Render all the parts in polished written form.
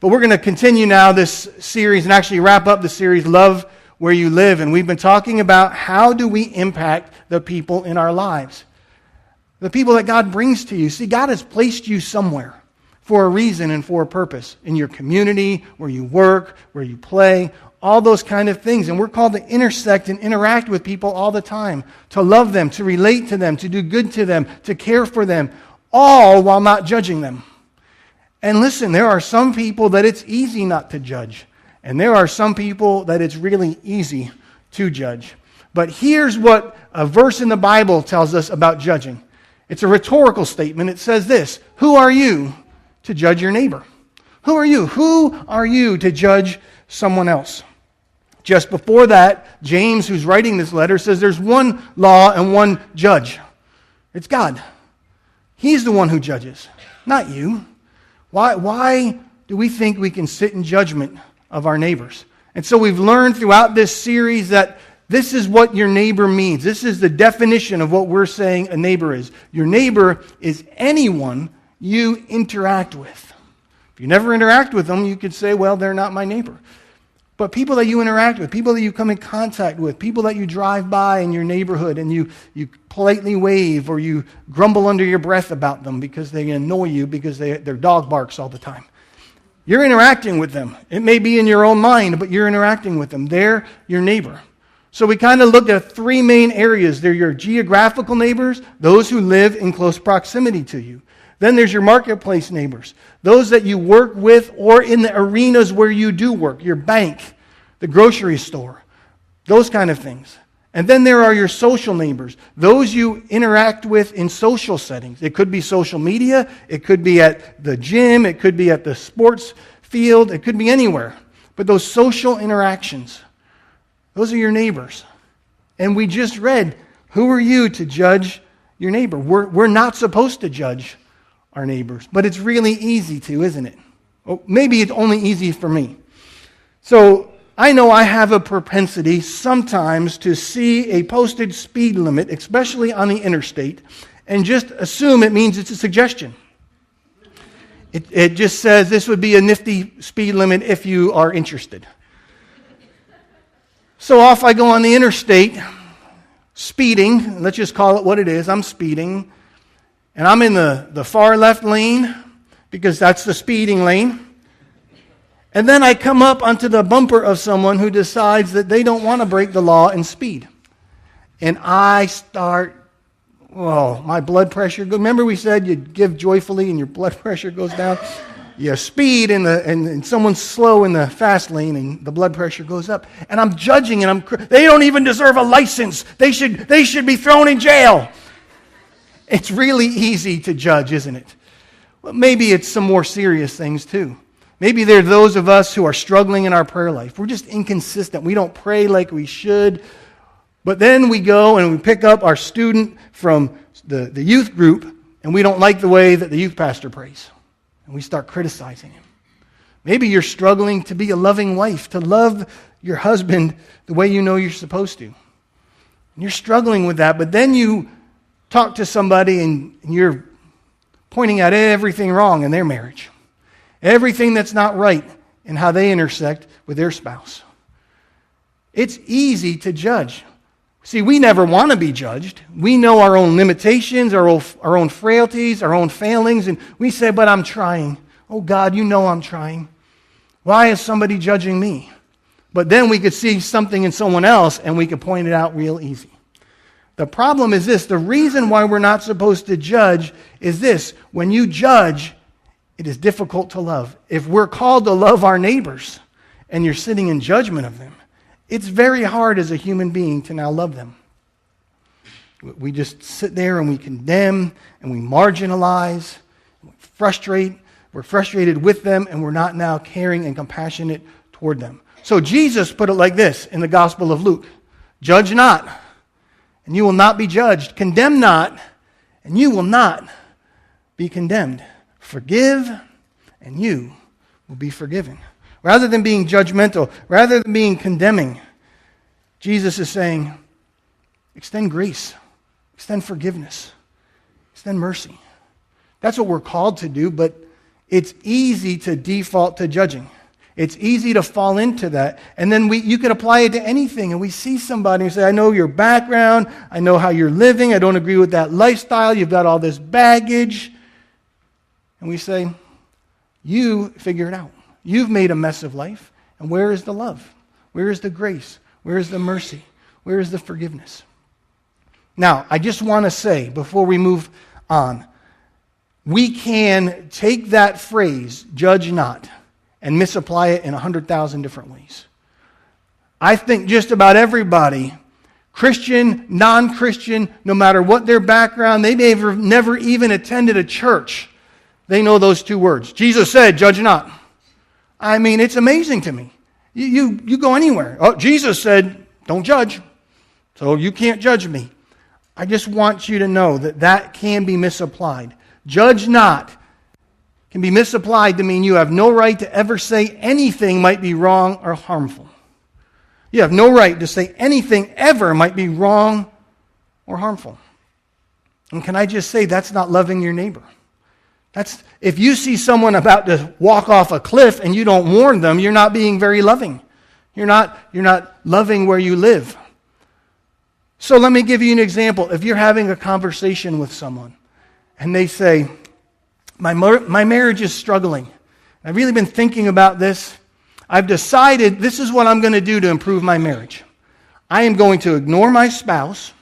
But we're going to continue now this series and actually wrap up the series, Love Where You Live. And we've been talking about how do we impact the people in our lives. The people that God brings to you. See, God has placed you somewhere for a reason and for a purpose. In your community, where you work, where you play, all those kind of things. And we're called to intersect and interact with people all the time. To love them, to relate to them, to do good to them, to care for them. All while not judging them. And listen, there are some people that it's easy not to judge. And there are some people that it's really easy to judge. But here's what a verse in the Bible tells us about judging. It's a rhetorical statement. It says this: who are you to judge your neighbor? Who are you? Who are you to judge someone else? Just before that, James, who's writing this letter, says there's one law and one judge. It's God. He's the one who judges, not you. Why do we think we can sit in judgment of our neighbors? And so we've learned throughout this series that this is what your neighbor means. This is the definition of what we're saying a neighbor is. Your neighbor is anyone you interact with. If you never interact with them, you could say, well, they're not my neighbor. But people that you interact with, people that you come in contact with, people that you drive by in your neighborhood and you politely wave or you grumble under your breath about them because they annoy you because their dog barks all the time. You're interacting with them. It may be in your own mind, but you're interacting with them. They're your neighbor. So we kind of looked at three main areas. They're your geographical neighbors, those who live in close proximity to you. Then there's your marketplace neighbors, those that you work with or in the arenas where you do work, your bank, the grocery store, those kind of things. And then there are your social neighbors, those you interact with in social settings. It could be social media, it could be at the gym, it could be at the sports field, it could be anywhere. But those social interactions, those are your neighbors. And we just read, who are you to judge your neighbor? We're not supposed to judge our neighbors, but it's really easy to, isn't it? Well, maybe it's only easy for me. So I know I have a propensity sometimes to see a posted speed limit, especially on the interstate, and just assume it means it's a suggestion. It just says this would be a nifty speed limit if you are interested. So off I go on the interstate, speeding. Let's just call it what it is. I'm speeding. And I'm in the far left lane because that's the speeding lane. And then I come up onto the bumper of someone who decides that they don't want to break the law and speed. And I start, my blood pressure. Remember we said you give joyfully and your blood pressure goes down? You speed and someone's slow in the fast lane and the blood pressure goes up. And I'm judging and they don't even deserve a license. They should be thrown in jail. It's really easy to judge, isn't it? Well, maybe it's some more serious things too. Maybe there are those of us who are struggling in our prayer life. We're just inconsistent. We don't pray like we should. But then we go and we pick up our student from the youth group and we don't like the way that the youth pastor prays. And we start criticizing him. Maybe you're struggling to be a loving wife, to love your husband the way you know you're supposed to. And you're struggling with that, but then you talk to somebody and you're pointing out everything wrong in their marriage. Everything that's not right in how they intersect with their spouse. It's easy to judge. See, we never want to be judged. We know our own limitations, our own frailties, our own failings, and we say, but I'm trying. Oh God, you know I'm trying. Why is somebody judging me? But then we could see something in someone else and we could point it out real easy. The problem is this, the reason why we're not supposed to judge is this: when you judge, it is difficult to love. If we're called to love our neighbors and you're sitting in judgment of them, it's very hard as a human being to now love them. We just sit there and we condemn and we marginalize, and we frustrate. We're frustrated with them and we're not now caring and compassionate toward them. So Jesus put it like this in the Gospel of Luke: judge not, and you will not be judged. Condemn not, and you will not be condemned. Forgive, and you will be forgiven. Rather than being judgmental, rather than being condemning, Jesus is saying, extend grace, extend forgiveness, extend mercy. That's what we're called to do, but it's easy to default to judging. It's easy to fall into that. And then you could apply it to anything. And we see somebody and say, I know your background. I know how you're living. I don't agree with that lifestyle. You've got all this baggage. And we say, you figure it out. You've made a mess of life. And where is the love? Where is the grace? Where is the mercy? Where is the forgiveness? Now, I just want to say, before we move on, we can take that phrase, judge not, and misapply it in 100,000 different ways. I think just about everybody, Christian, non-Christian, no matter what their background, they may have never even attended a church. They know those two words. Jesus said, judge not. I mean, it's amazing to me. You go anywhere. Oh, Jesus said, don't judge. So you can't judge me. I just want you to know that can be misapplied. Judge not can be misapplied to mean you have no right to ever say anything might be wrong or harmful. You have no right to say anything ever might be wrong or harmful. And can I just say that's not loving your neighbor? If you see someone about to walk off a cliff and you don't warn them, you're not being very loving. You're not loving where you live. So let me give you an example. If you're having a conversation with someone and they say, my marriage is struggling. I've really been thinking about this. I've decided this is what I'm going to do to improve my marriage. I am going to ignore my spouse.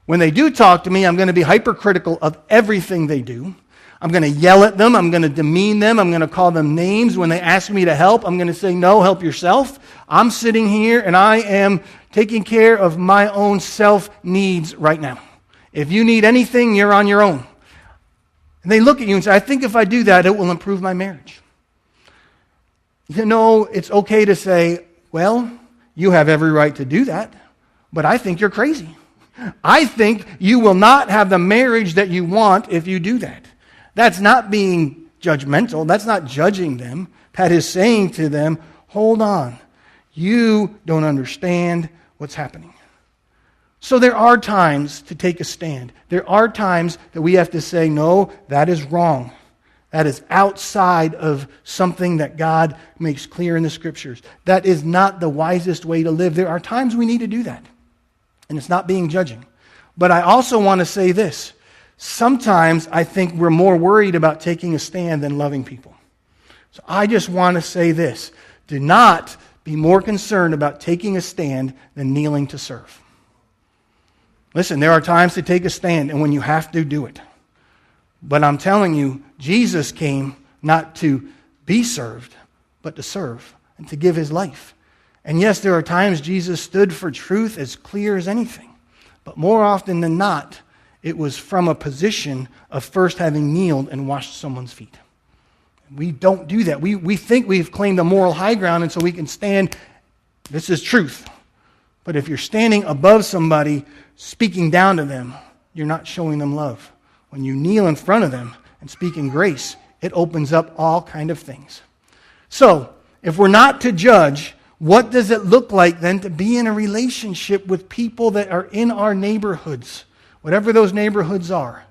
When they do talk to me, I'm going to be hypercritical of everything they do. I'm going to yell at them. I'm going to demean them. I'm going to call them names. When they ask me to help, I'm going to say, no, help yourself. I'm sitting here and I am taking care of my own self needs right now. If you need anything, you're on your own. And they look at you and say, I think if I do that, it will improve my marriage. You know, it's okay to say, well, you have every right to do that, but I think you're crazy. I think you will not have the marriage that you want if you do that. That's not being judgmental. That's not judging them. That is saying to them, hold on. You don't understand what's happening. So there are times to take a stand. There are times that we have to say, no, that is wrong. That is outside of something that God makes clear in the Scriptures. That is not the wisest way to live. There are times we need to do that. And it's not being judging. But I also want to say this. Sometimes I think we're more worried about taking a stand than loving people. So I just want to say this. Do not be more concerned about taking a stand than kneeling to serve. Listen, there are times to take a stand, and when you have to, do it. But I'm telling you, Jesus came not to be served, but to serve and to give his life. And yes, there are times Jesus stood for truth as clear as anything. But more often than not, it was from a position of first having kneeled and washed someone's feet. We don't do that. We think we've claimed a moral high ground, and so we can stand, this is truth. But if you're standing above somebody, speaking down to them, you're not showing them love. When you kneel in front of them and speak in grace, it opens up all kind of things. So, if we're not to judge, what does it look like then to be in a relationship with people that are in our neighborhoods, whatever those neighborhoods are,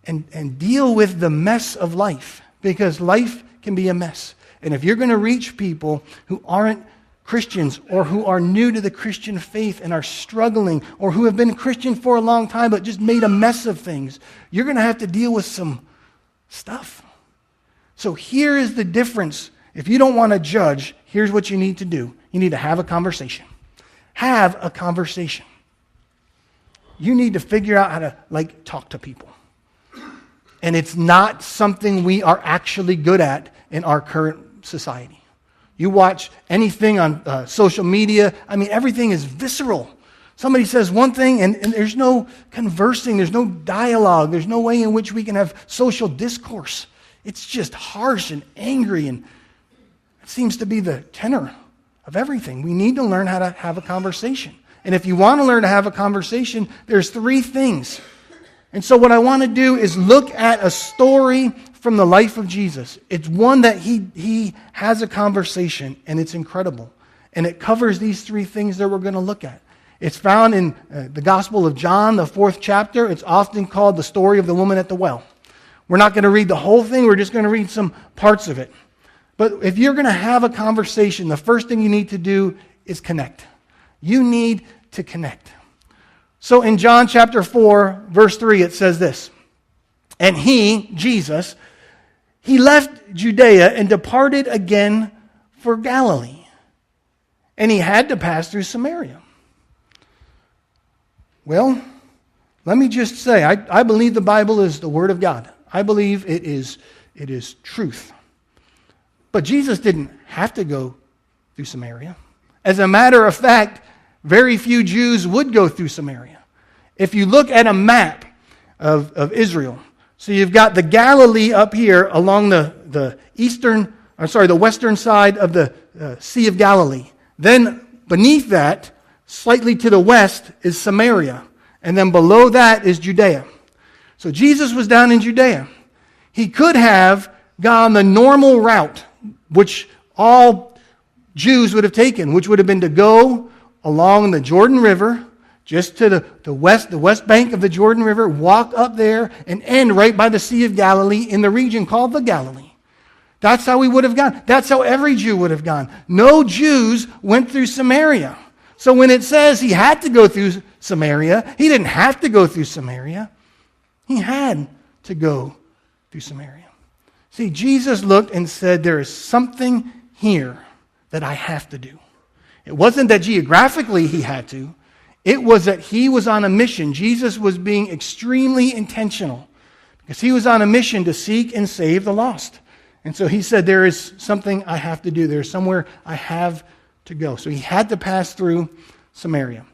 and deal with the mess of life? Because life can be a mess. And if you're going to reach people who aren't Christians or who are new to the Christian faith and are struggling, or who have been Christian for a long time but just made a mess of things, you're going to have to deal with some stuff. So here is the difference. If you don't want to judge, here's what you need to do. You need to have a conversation. Have a conversation. You need to figure out how to talk to people. And it's not something we are actually good at in our current society. You watch anything on social media, everything is visceral. Somebody says one thing and there's no conversing, there's no dialogue, there's no way in which we can have social discourse. It's just harsh and angry, and it seems to be the tenor of everything. We need to learn how to have a conversation. And if you want to learn to have a conversation, there's 3 things. And so what I want to do is look at a story from the life of Jesus. It's one that he has a conversation, and it's incredible. And it covers these 3 things that we're going to look at. It's found in the Gospel of John, the 4th chapter. It's often called the story of the woman at the well, We're not going to read the whole thing. We're just going to read some parts of it. But if you're going to have a conversation, the first thing you need to do is connect. You need to connect. So in John chapter 4, verse 3, it says this. And he, Jesus, he left Judea and departed again for Galilee. And he had to pass through Samaria. Well, let me just say, I believe the Bible is the Word of God. I believe it is truth. But Jesus didn't have to go through Samaria. As a matter of fact, very few Jews would go through Samaria. If you look at a map of Israel, so you've got the Galilee up here along the western side of the Sea of Galilee. Then beneath that, slightly to the west, is Samaria. And then below that is Judea. So Jesus was down in Judea. He could have gone the normal route, which all Jews would have taken, which would have been to go along the Jordan River, just to the west bank of the Jordan River, walk up there and end right by the Sea of Galilee in the region called the Galilee. That's how we would have gone. That's how every Jew would have gone. No Jews went through Samaria. So when it says he had to go through Samaria, he didn't have to go through Samaria. He had to go through Samaria. See, Jesus looked and said, there is something here that I have to do. It wasn't that geographically he had to. It was that he was on a mission. Jesus was being extremely intentional because he was on a mission to seek and save the lost. And so he said, there is something I have to do. There's somewhere I have to go. So he had to pass through Samaria.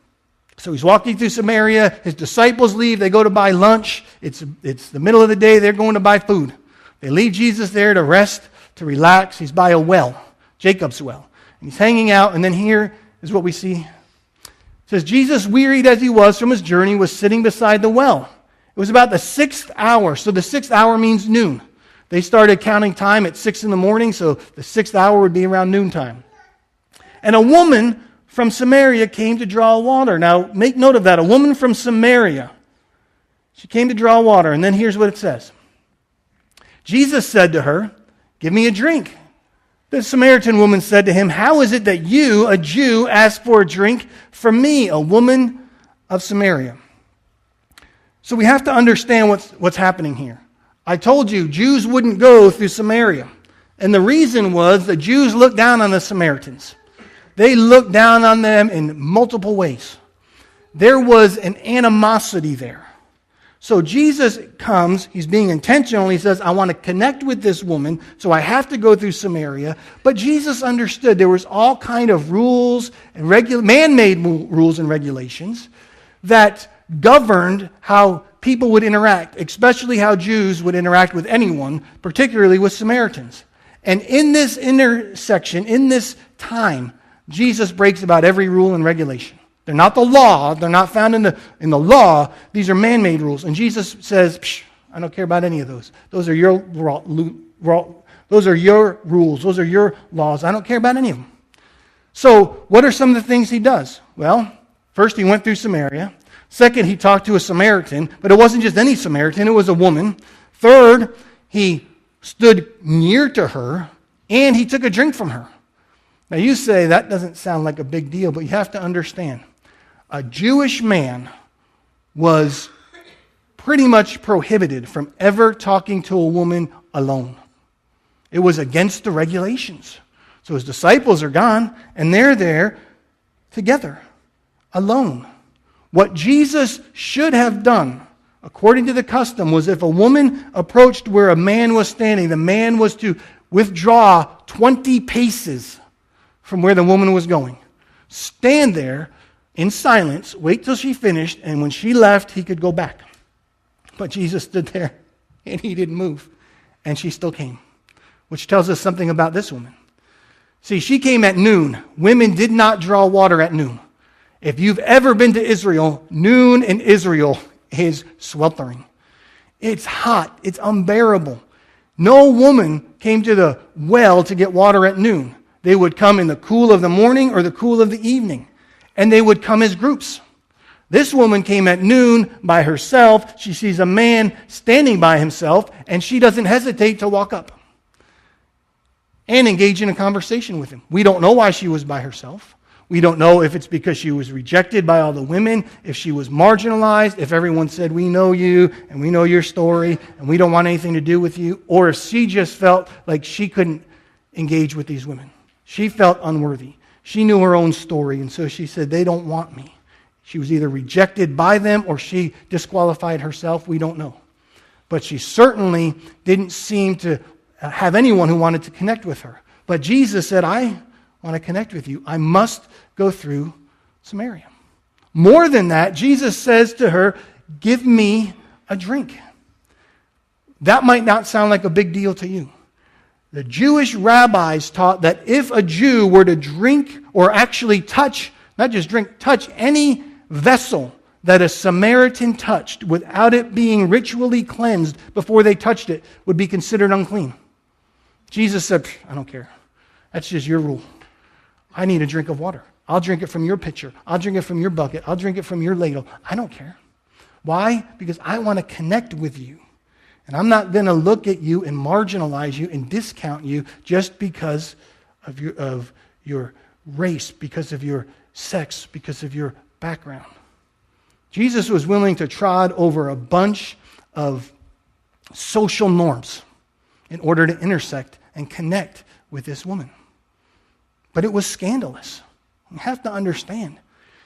So he's walking through Samaria. His disciples leave. They go to buy lunch. It's the middle of the day. They're going to buy food. They leave Jesus there to rest, to relax. He's by a well, Jacob's well. And he's hanging out. And then here is what we see. It says, Jesus, wearied as he was from his journey, was sitting beside the well. It was about the 6th hour. So the 6th hour means noon. They started counting time at 6 in the morning, so the 6th hour would be around noontime. And a woman from Samaria came to draw water. Now, make note of that. A woman from Samaria. She came to draw water. And then here's what it says. Jesus said to her, give me a drink. The Samaritan woman said to him, how is it that you, a Jew, ask for a drink from me, a woman of Samaria? So we have to understand what's happening here. I told you, Jews wouldn't go through Samaria. And the reason was the Jews looked down on the Samaritans. They looked down on them in multiple ways. There was an animosity there. So Jesus comes, he's being intentional, he says, I want to connect with this woman, so I have to go through Samaria. But Jesus understood there was all kind of rules and man-made rules and regulations that governed how people would interact, especially how Jews would interact with anyone, particularly with Samaritans. And in this intersection, in this time, Jesus breaks about every rule and regulation. They're not the law. They're not found in the law. These are man-made rules. And Jesus says, I don't care about any of those. Those are your rules. Those are your laws. I don't care about any of them. So what are some of the things he does? Well, first he went through Samaria. Second, he talked to a Samaritan. But it wasn't just any Samaritan. It was a woman. Third, he stood near to her and he took a drink from her. Now you say that doesn't sound like a big deal, but you have to understand. A Jewish man was pretty much prohibited from ever talking to a woman alone. It was against the regulations. So his disciples are gone, and they're there together, alone. What Jesus should have done, according to the custom, was if a woman approached where a man was standing, the man was to withdraw 20 paces from where the woman was going. Stand there in silence, wait till she finished, and when she left, he could go back. But Jesus stood there, and he didn't move, and she still came, which tells us something about this woman. See, she came at noon. Women did not draw water at noon. If you've ever been to Israel, noon in Israel is sweltering. It's hot. It's unbearable. No woman came to the well to get water at noon. They would come in the cool of the morning or the cool of the evening. And they would come as groups. This woman came at noon by herself. She sees a man standing by himself, and she doesn't hesitate to walk up and engage in a conversation with him. We don't know why she was by herself. We don't know if it's because she was rejected by all the women, if she was marginalized, if everyone said, we know you, and we know your story, and we don't want anything to do with you, or if she just felt like she couldn't engage with these women. She felt unworthy. She knew her own story, and so she said, they don't want me. She was either rejected by them or she disqualified herself. We don't know. But she certainly didn't seem to have anyone who wanted to connect with her. But Jesus said, I want to connect with you. I must go through Samaria. More than that, Jesus says to her, give me a drink. That might not sound like a big deal to you. The Jewish rabbis taught that if a Jew were to drink or actually touch, not just drink, touch any vessel that a Samaritan touched without it being ritually cleansed before they touched it would be considered unclean. Jesus said, I don't care. That's just your rule. I need a drink of water. I'll drink it from your pitcher. I'll drink it from your bucket. I'll drink it from your ladle. I don't care. Why? Because I want to connect with you. And I'm not going to look at you and marginalize you and discount you just because of your race, because of your sex, because of your background. Jesus was willing to trod over a bunch of social norms in order to intersect and connect with this woman. But it was scandalous. You have to understand.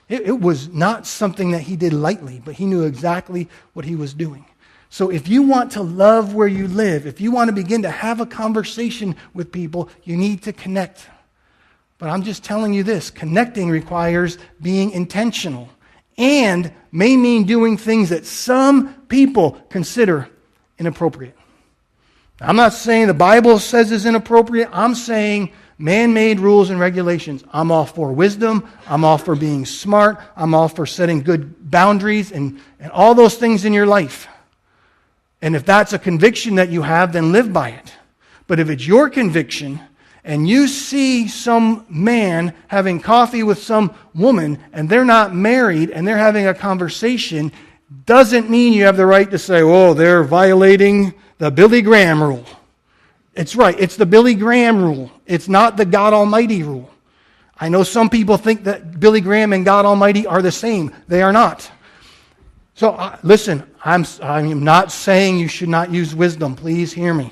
It was not something that he did lightly, but he knew exactly what he was doing. So if you want to love where you live, if you want to begin to have a conversation with people, you need to connect. But I'm just telling you this, connecting requires being intentional and may mean doing things that some people consider inappropriate. I'm not saying the Bible says is inappropriate. I'm saying man-made rules and regulations. I'm all for wisdom. I'm all for being smart. I'm all for setting good boundaries and all those things in your life. And if that's a conviction that you have, then live by it. But if it's your conviction and you see some man having coffee with some woman and they're not married and they're having a conversation, doesn't mean you have the right to say, oh, they're violating the Billy Graham rule. It's right. It's the Billy Graham rule. It's not the God Almighty rule. I know some people think that Billy Graham and God Almighty are the same. They are not. So listen, I'm not saying you should not use wisdom. Please hear me.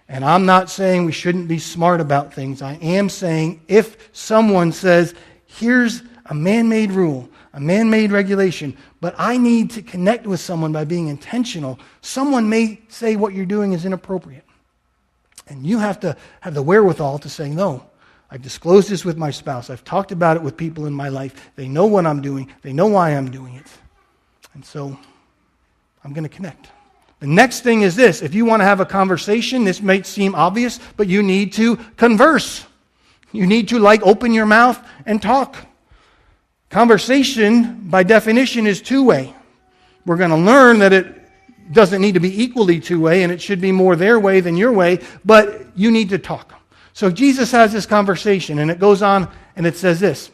And I'm not saying we shouldn't be smart about things. I am saying if someone says, here's a man-made rule, a man-made regulation, but I need to connect with someone by being intentional, someone may say what you're doing is inappropriate. And you have to have the wherewithal to say, no, I've disclosed this with my spouse. I've talked about it with people in my life. They know what I'm doing. They know why I'm doing it. And so I'm going to connect. The next thing is this. If you want to have a conversation, this might seem obvious, but you need to converse. You need to open your mouth and talk. Conversation, by definition, is two-way. We're going to learn that it doesn't need to be equally two-way, and it should be more their way than your way, but you need to talk. So Jesus has this conversation, and it goes on, and it says this.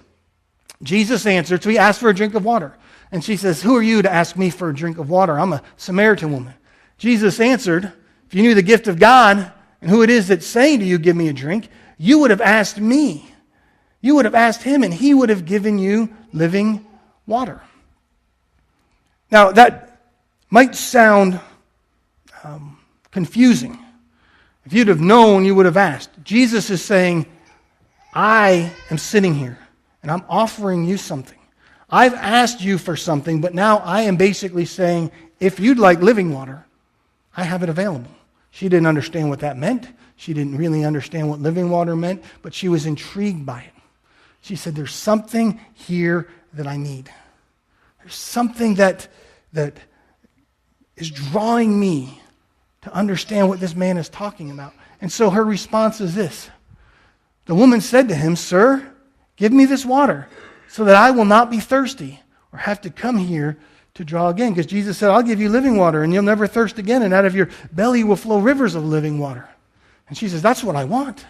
Jesus answered, so he asked for a drink of water. And she says, who are you to ask me for a drink of water? I'm a Samaritan woman. Jesus answered, if you knew the gift of God and who it is that's saying to you, give me a drink, you would have asked me. You would have asked him, and he would have given you living water. Now, that might sound confusing. If you'd have known, you would have asked. Jesus is saying, I am sitting here, and I'm offering you something. I've asked you for something, but now I am basically saying, if you'd like living water, I have it available. She didn't understand what that meant. She didn't really understand what living water meant, but she was intrigued by it. She said, there's something here that I need. There's something that is drawing me to understand what this man is talking about. And so her response is this. The woman said to him, sir, give me this water so that I will not be thirsty or have to come here to draw again. Because Jesus said, I'll give you living water and you'll never thirst again, and out of your belly will flow rivers of living water. And she says, that's what I want.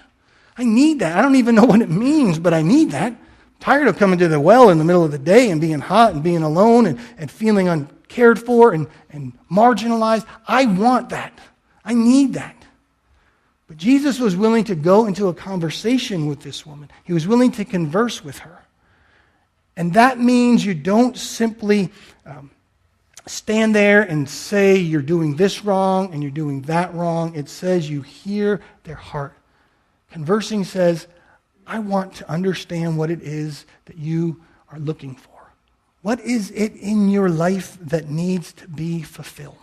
I need that. I don't even know what it means, but I need that. tired of coming to the well in the middle of the day and being hot and being alone and feeling uncared for and marginalized. I want that. I need that. But Jesus was willing to go into a conversation with this woman. He was willing to converse with her. And that means you don't simply stand there and say you're doing this wrong and you're doing that wrong. It says you hear their heart. Conversing says, I want to understand what it is that you are looking for. What is it in your life that needs to be fulfilled?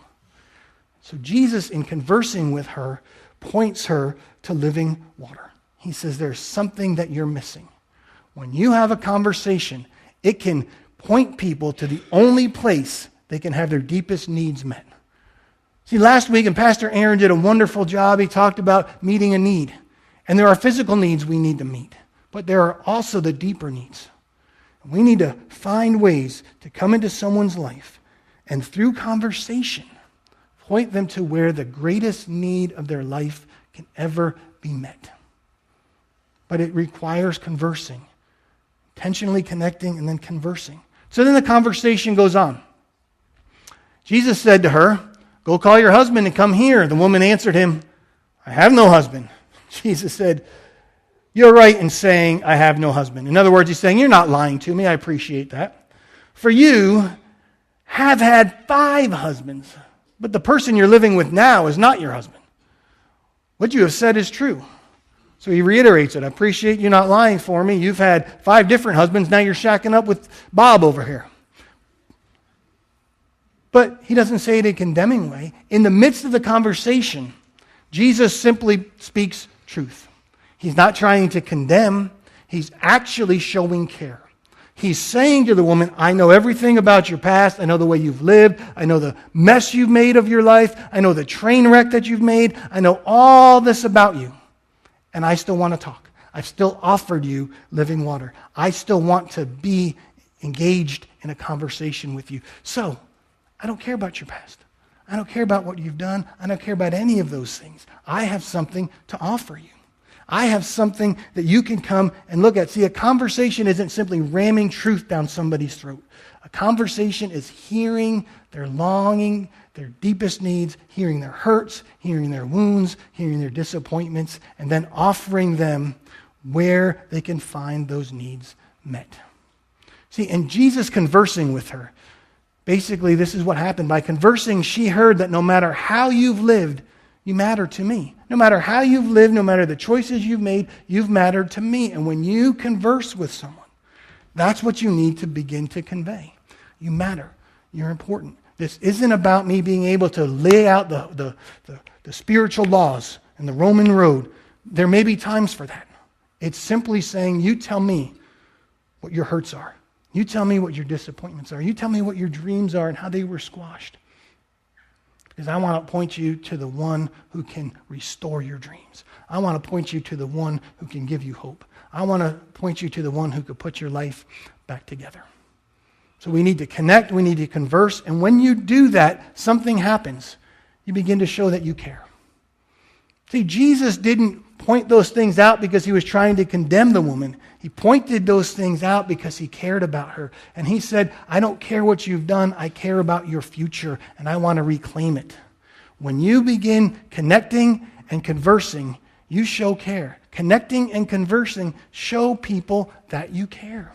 So Jesus, in conversing with her, points her to living water. He says there's something that you're missing. When you have a conversation, it can point people to the only place they can have their deepest needs met. See, last week, and Pastor Aaron did a wonderful job. He talked about meeting a need. And there are physical needs we need to meet. But there are also the deeper needs. We need to find ways to come into someone's life and through conversation, point them to where the greatest need of their life can ever be met. But it requires conversing, intentionally connecting and then conversing. So then the conversation goes on. Jesus said to her, go call your husband and come here. The woman answered him, I have no husband. Jesus said, you're right in saying I have no husband. In other words, he's saying, you're not lying to me. I appreciate that. For you have had 5 husbands, but the person you're living with now is not your husband. What you have said is true. So he reiterates it. I appreciate you not lying for me. You've had 5 different husbands. Now you're shacking up with Bob over here. But he doesn't say it in a condemning way. In the midst of the conversation, Jesus simply speaks truth. He's not trying to condemn. He's actually showing care. He's saying to the woman, I know everything about your past. I know the way you've lived. I know the mess you've made of your life. I know the train wreck that you've made. I know all this about you. And I still want to talk. I've still offered you living water. I still want to be engaged in a conversation with you. So, I don't care about your past. I don't care about what you've done. I don't care about any of those things. I have something to offer you. I have something that you can come and look at. See, a conversation isn't simply ramming truth down somebody's throat. A conversation is hearing their longing, their deepest needs, hearing their hurts, hearing their wounds, hearing their disappointments, and then offering them where they can find those needs met. See, and Jesus conversing with her, basically, this is what happened. By conversing, she heard that no matter how you've lived, you matter to me. No matter how you've lived, no matter the choices you've made, you've mattered to me. And when you converse with someone, that's what you need to begin to convey. You matter. You're important. This isn't about me being able to lay out the spiritual laws and the Roman road. There may be times for that. It's simply saying, you tell me what your hurts are. You tell me what your disappointments are. You tell me what your dreams are and how they were squashed. Because I want to point you to the one who can restore your dreams. I want to point you to the one who can give you hope. I want to point you to the one who could put your life back together. So we need to connect, we need to converse, and when you do that, something happens. You begin to show that you care. See, Jesus didn't point those things out because he was trying to condemn the woman. He pointed those things out because he cared about her. And he said, I don't care what you've done. I care about your future, and I want to reclaim it. When you begin connecting and conversing, you show care. Connecting and conversing show people that you care.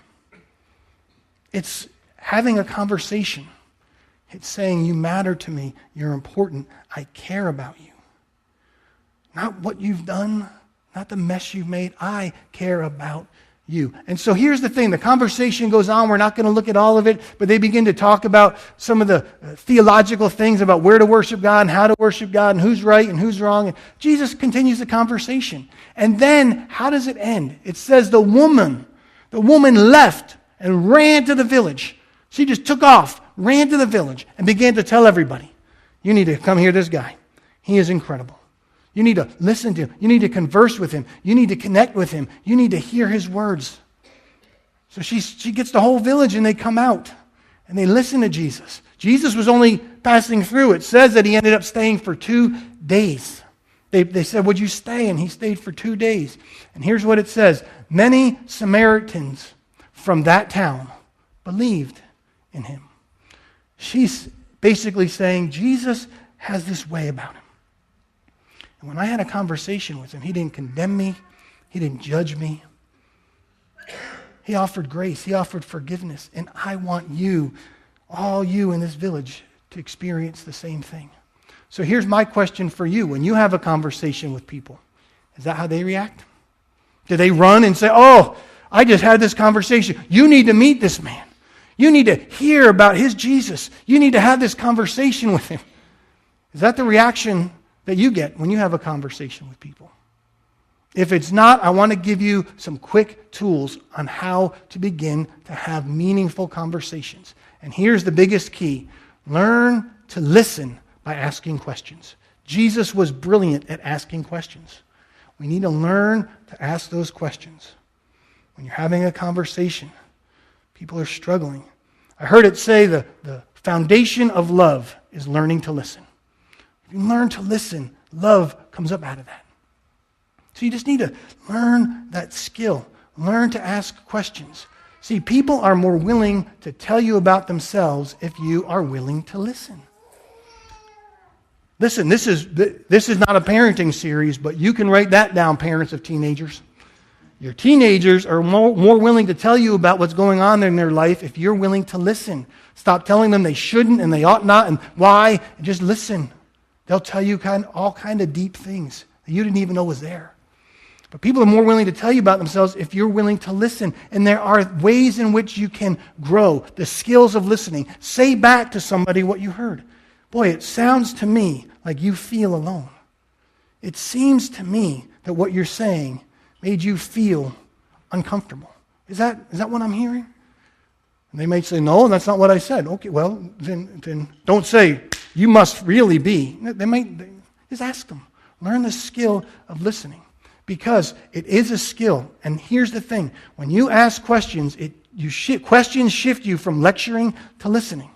It's having a conversation. It's saying, you matter to me. You're important. I care about you. Not what you've done, not the mess you've made. I care about you. And so here's the thing. The conversation goes on. We're not going to look at all of it, but they begin to talk about some of the theological things about where to worship God and how to worship God and who's right and who's wrong. And Jesus continues the conversation. And then, how does it end? It says the woman left and ran to the village. She just took off, ran to the village, and began to tell everybody, you need to come hear this guy. He is incredible. You need to listen to him. You need to converse with him. You need to connect with him. You need to hear his words. So she gets the whole village and they come out and they listen to Jesus. Jesus was only passing through. It says that he ended up staying for 2 days. They said, would you stay? And he stayed for 2 days. And here's what it says. Many Samaritans from that town believed in him. She's basically saying Jesus has this way about him. And when I had a conversation with him, he didn't condemn me. He didn't judge me. He offered grace. He offered forgiveness. And I want you, all you in this village, to experience the same thing. So here's my question for you. When you have a conversation with people, is that how they react? Do they run and say, oh, I just had this conversation. You need to meet this man. You need to hear about his Jesus. You need to have this conversation with him. Is that the reaction that you get when you have a conversation with people? If it's not, I want to give you some quick tools on how to begin to have meaningful conversations. And here's the biggest key. Learn to listen by asking questions. Jesus was brilliant at asking questions. We need to learn to ask those questions. When you're having a conversation, people are struggling. I heard it say the foundation of love is learning to listen. If you learn to listen, love comes up out of that. So you just need to learn that skill. Learn to ask questions. See, people are more willing to tell you about themselves if you are willing to listen. Listen, this is not a parenting series, but you can write that down, parents of teenagers. Your teenagers are more willing to tell you about what's going on in their life if you're willing to listen. Stop telling them they shouldn't and they ought not and why. And just listen. They'll tell you all kind of deep things that you didn't even know was there. But people are more willing to tell you about themselves if you're willing to listen. And there are ways in which you can grow the skills of listening. Say back to somebody what you heard. Boy, it sounds to me like you feel alone. It seems to me that what you're saying made you feel uncomfortable. Is that what I'm hearing? And they may say, no, that's not what I said. Okay, well, then don't say, you must really be. Just ask them. Learn the skill of listening. Because it is a skill. And here's the thing. When you ask questions, questions shift you from lecturing to listening.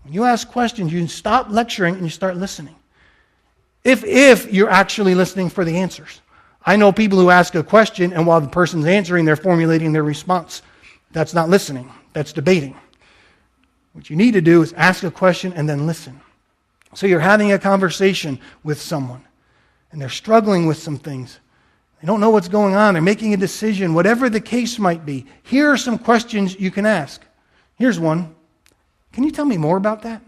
When you ask questions, you stop lecturing and you start listening. If you're actually listening for the answers. I know people who ask a question, and while the person's answering, they're formulating their response. That's not listening. That's debating. What you need to do is ask a question and then listen. So you're having a conversation with someone, and they're struggling with some things. They don't know what's going on. They're making a decision, whatever the case might be. Here are some questions you can ask. Here's one. Can you tell me more about that?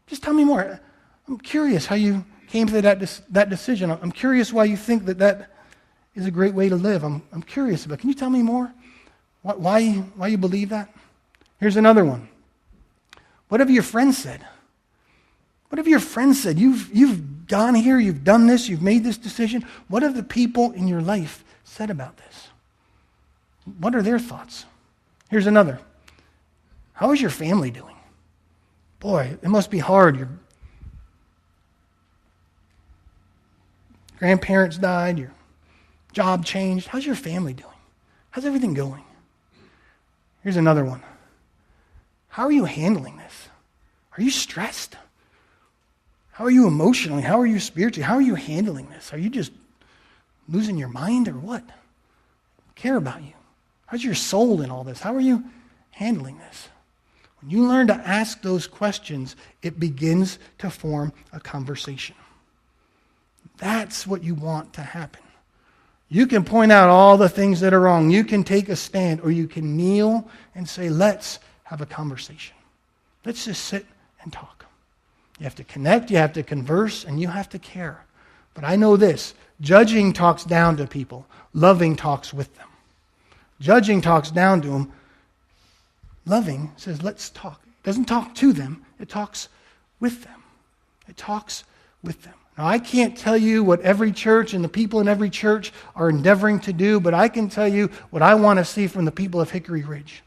Just tell me more. I'm curious how you came to that decision. I'm curious why you think that is a great way to live. I'm curious about it. Can you tell me more? Why you believe that? Here's another one. What have your friends said? What have your friends said? You've gone here, you've done this, you've made this decision. What have the people in your life said about this? What are their thoughts? Here's another. How is your family doing? Boy, it must be hard. Your grandparents died, your job changed. How's your family doing? How's everything going? Here's another one. How are you handling this? Are you stressed? How are you emotionally? How are you spiritually? How are you handling this? Are you just losing your mind or what? I care about you. How's your soul in all this? How are you handling this? When you learn to ask those questions, it begins to form a conversation. That's what you want to happen. You can point out all the things that are wrong. You can take a stand, or you can kneel and say, let's have a conversation. Let's just sit and talk. You have to connect, you have to converse, and you have to care. But I know this, judging talks down to people. Loving talks with them. Judging talks down to them. Loving says, let's talk. It doesn't talk to them, it talks with them. It talks with them. Now, I can't tell you what every church and the people in every church are endeavoring to do, but I can tell you what I want to see from the people of Hickory Ridge.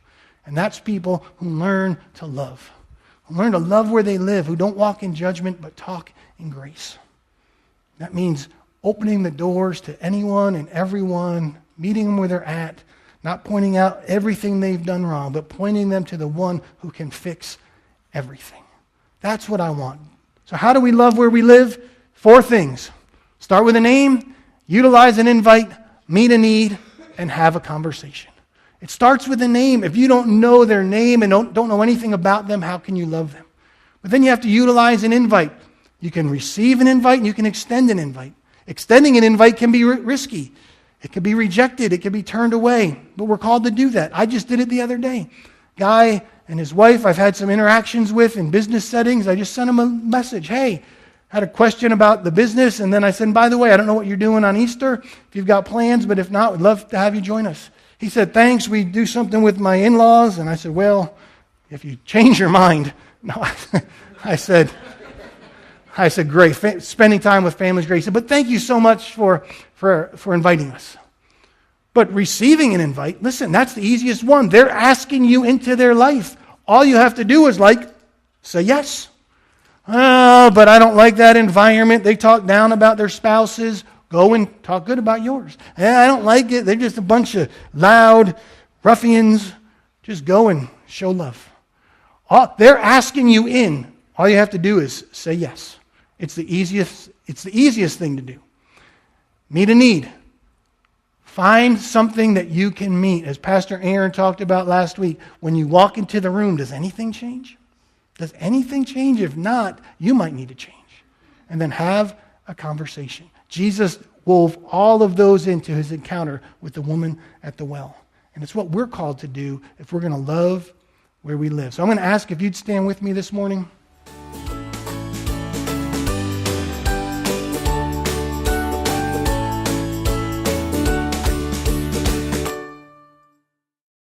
And that's people who learn to love. Who learn to love where they live, who don't walk in judgment, but talk in grace. That means opening the doors to anyone and everyone, meeting them where they're at, not pointing out everything they've done wrong, but pointing them to the one who can fix everything. That's what I want. So how do we love where we live? 4 things. Start with a name, utilize an invite, meet a need, and have a conversation. It starts with a name. If you don't know their name and don't know anything about them, how can you love them? But then you have to utilize an invite. You can receive an invite and you can extend an invite. Extending an invite can be risky. It can be rejected. It can be turned away. But we're called to do that. I just did it the other day. Guy and his wife I've had some interactions with in business settings. I just sent him a message. Hey, had a question about the business. And then I said, by the way, I don't know what you're doing on Easter. If you've got plans, but if not, we'd love to have you join us. He said, thanks. We do something with my in-laws. And I said, well, if you change your mind. No, I said, great. Spending time with family is great. He said, but thank you so much for inviting us. But receiving an invite, listen, that's the easiest one. They're asking you into their life. All you have to do is say yes. Oh, but I don't like that environment. They talk down about their spouses. Go and talk good about yours. I don't like it. They're just a bunch of loud ruffians. Just go and show love. They're asking you in. All you have to do is say yes. It's the easiest thing to do. Meet a need. Find something that you can meet. As Pastor Aaron talked about last week, when you walk into the room, does anything change? Does anything change? If not, you might need to change. And then have a conversation. Jesus wove all of those into his encounter with the woman at the well. And it's what we're called to do if we're going to love where we live. So I'm going to ask if you'd stand with me this morning.